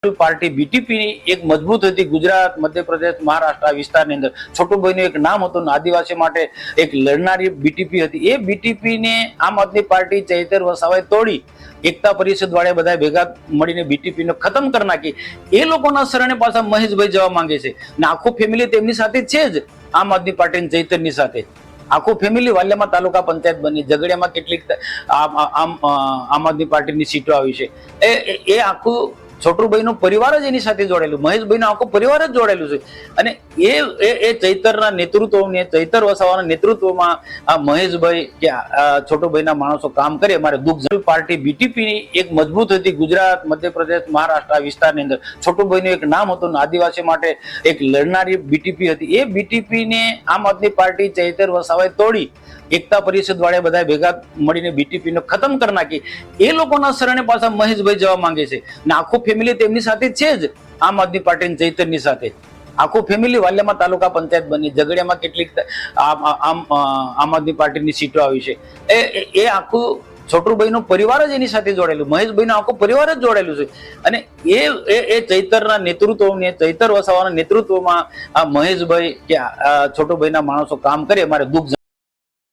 Party BTP એક મજબૂત હતી ગુજરાત, મધ્યપ્રદેશ, મહારાષ્ટ્ર આ વિસ્તારની અંદર. છોટુભાઈનું એક નામ હતું, આદિવાસી માટે એક લડનારી બીટીપી હતી. એ બીટીપી ને આમ આદમી પાર્ટી ચૈતર વસાવાએ તોડી એકતા પરિષદ વાળા બધા ભેગા મળીને બીટીપી ને ખતમ કરી નાખી. એ લોકોના શરણે પાછા મહેશભાઈ જવા માંગે છે ને આખું ફેમિલી તેમની સાથે છે જ, આમ આદમી પાર્ટી ચૈતરની સાથે આખું ફેમિલી. વાલિયામાં તાલુકા પંચાયત બની, ઝઘડિયામાં કેટલીક આમ આદમી પાર્ટીની સીટો આવી છે. એ આખું છોટુભાઈનો પરિવાર જ એની સાથે જોડાયેલું, મહેશભાઈનો આખો પરિવાર જ જોડાયેલું છે. અને એ ચૈતરના નેતૃત્વને, ચૈતર વસાવાના નેતૃત્વમાં આ મહેશભાઈ કે છોટુભાઈના માણસો કામ કરે. મારે દુઃખ. પાર્ટી બીટીપી એક મજબૂત હતી ગુજરાત, મધ્યપ્રદેશ, મહારાષ્ટ્ર આ વિસ્તારની અંદર. છોટુભાઈનું એક નામ હતું, આદિવાસી માટે એક લડનારી બીટીપી હતી. એ બીટીપી ને આમ આદમી પાર્ટી ચૈતર વસાવાએ તોડી એકતા પરિષદ વાળા બધા ભેગા મળીને બીટીપી ને ખતમ કરી નાખી. એ લોકોના શરણે પાછા મહેશભાઈ જવા માંગે છે ને આખું ફેમિલી તેમની સાથે છે જ, આમ આદમી પાર્ટી ચૈતરની સાથે આખું ફેમિલી. વાલિયામાં તાલુકા પંચાયત બની, ઝઘડિયામાં કેટલીક આમ આદમી પાર્ટીની સીટો આવી છે. એ આખું છોટુભાઈનો પરિવાર જ એની સાથે જોડાયેલું, મહેશભાઈનો આખો પરિવાર જ જોડાયેલું છે. અને એ ચૈતરના નેતૃત્વને, ચૈતર વસાવાના નેતૃત્વમાં આ મહેશભાઈ કે છોટુભાઈના માણસો કામ કરે. મારે દુઃખ.